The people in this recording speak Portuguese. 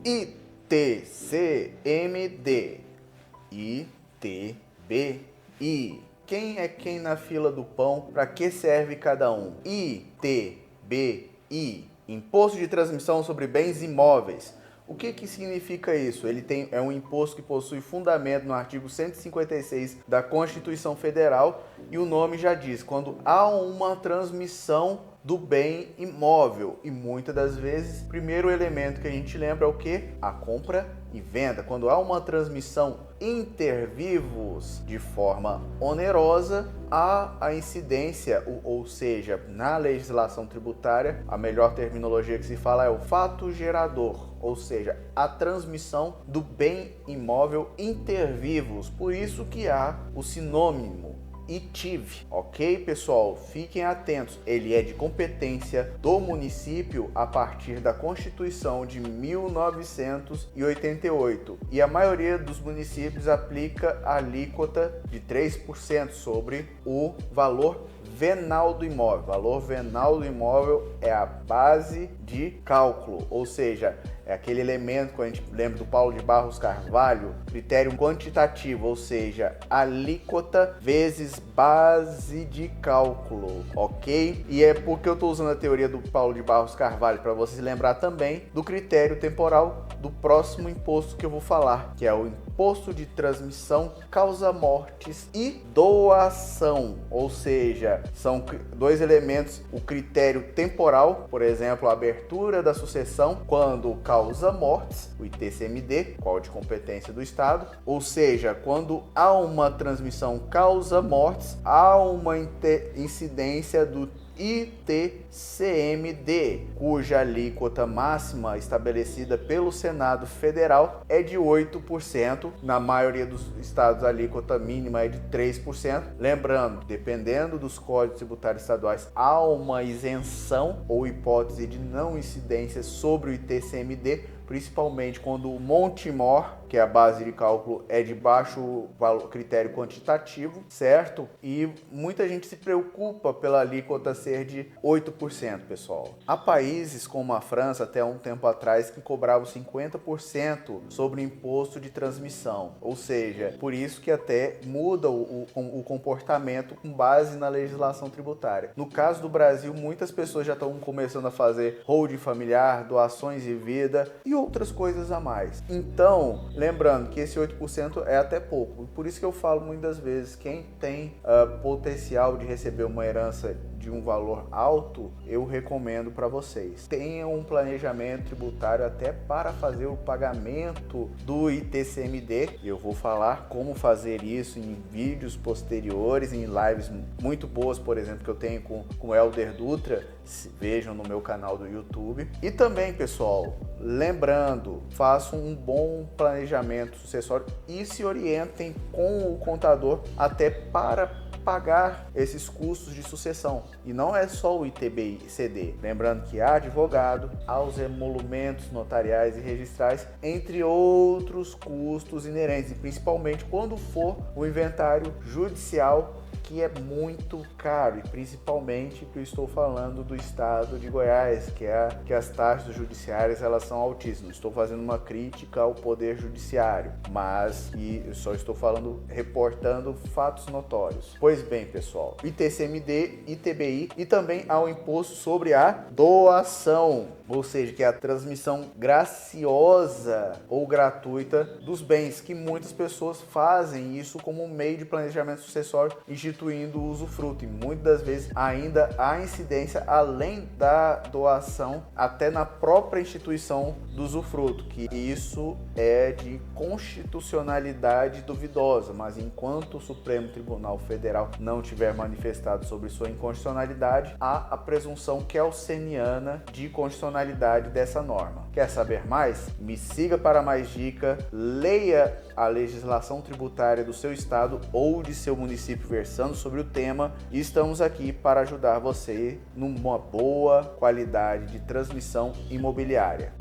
ITCMD, ITBI. Quem é quem na fila do pão? Para que serve cada um? ITBI, Imposto de Transmissão sobre Bens Imóveis. O que significa isso? É um imposto que possui fundamento no artigo 156 da Constituição Federal e o nome já diz, quando há uma transmissão do bem imóvel. E muitas das vezes, o primeiro elemento que a gente lembra é o quê? A compra e venda. Quando há uma transmissão inter vivos de forma onerosa, há a incidência, ou seja, na legislação tributária, a melhor terminologia que se fala é o fato gerador, ou seja, a transmissão do bem imóvel inter vivos. Por isso que há o sinônimo ITIV, ok, pessoal? Fiquem atentos, ele é de competência do município a partir da Constituição de 1988 e a maioria dos municípios aplica a alíquota de 3% sobre o valor venal do imóvel. O valor venal do imóvel é a base de cálculo, ou seja, é aquele elemento que a gente lembra do Paulo de Barros Carvalho, critério quantitativo, ou seja, alíquota vezes base de cálculo, ok? E é porque eu estou usando a teoria do Paulo de Barros Carvalho para vocês lembrar também do critério temporal do próximo imposto que eu vou falar, que é o Imposto de Transmissão, Causa-Mortes e Doação, ou seja, são dois elementos, o critério temporal, por exemplo, a abertura da sucessão, quando causa mortes, o ITCMD, qual de competência do Estado, ou seja, quando há uma transmissão causa mortes, há uma incidência do ITCMD, cuja alíquota máxima estabelecida pelo Senado Federal é de 8%. Na maioria dos estados, a alíquota mínima é de 3%. Lembrando, dependendo dos códigos tributários estaduais, há uma isenção ou hipótese de não incidência sobre o ITCMD, principalmente quando o monte mor, que é a base de cálculo, é de baixo critério quantitativo, certo? E muita gente se preocupa pela alíquota ser de 8%, pessoal. Há países como a França, até um tempo atrás, que cobravam 50% sobre o imposto de transmissão. Ou seja, por isso que até muda o comportamento com base na legislação tributária. No caso do Brasil, muitas pessoas já estão começando a fazer holding familiar, doações de vida e outras coisas a mais. Então, lembrando que esse 8% é até pouco. Por isso que eu falo muitas vezes, quem tem potencial de receber uma herança de um valor alto, eu recomendo para vocês. Tenham um planejamento tributário até para fazer o pagamento do ITCMD. Eu vou falar como fazer isso em vídeos posteriores, em lives muito boas, por exemplo, que eu tenho com o Helder Dutra. Vejam no meu canal do YouTube. E também, pessoal, lembrando, façam um bom planejamento sucessório e se orientem com o contador até para pagar esses custos de sucessão. E não é só o ITBI-CD. Lembrando que há advogado, há os emolumentos notariais e registrais, entre outros custos inerentes, e principalmente quando for o inventário judicial, que é muito caro, e principalmente que eu estou falando do estado de Goiás, que as taxas judiciárias elas são altíssimas. Estou fazendo uma crítica ao poder judiciário, mas eu só estou reportando fatos notórios. Pois bem, pessoal, ITCMD, ITBI e também há o imposto sobre a doação, ou seja, que é a transmissão graciosa ou gratuita dos bens, que muitas pessoas fazem isso como um meio de planejamento sucessório, instituindo o usufruto, e muitas das vezes ainda há incidência além da doação até na própria instituição do usufruto, que isso é de constitucionalidade duvidosa, mas enquanto o Supremo Tribunal Federal não tiver manifestado sobre sua inconstitucionalidade, há a presunção kelseniana de constitucionalidade dessa norma. Quer saber mais? Me siga para mais dicas, leia a legislação tributária do seu estado ou de seu município versando sobre o tema, e estamos aqui para ajudar você numa boa qualidade de transmissão imobiliária.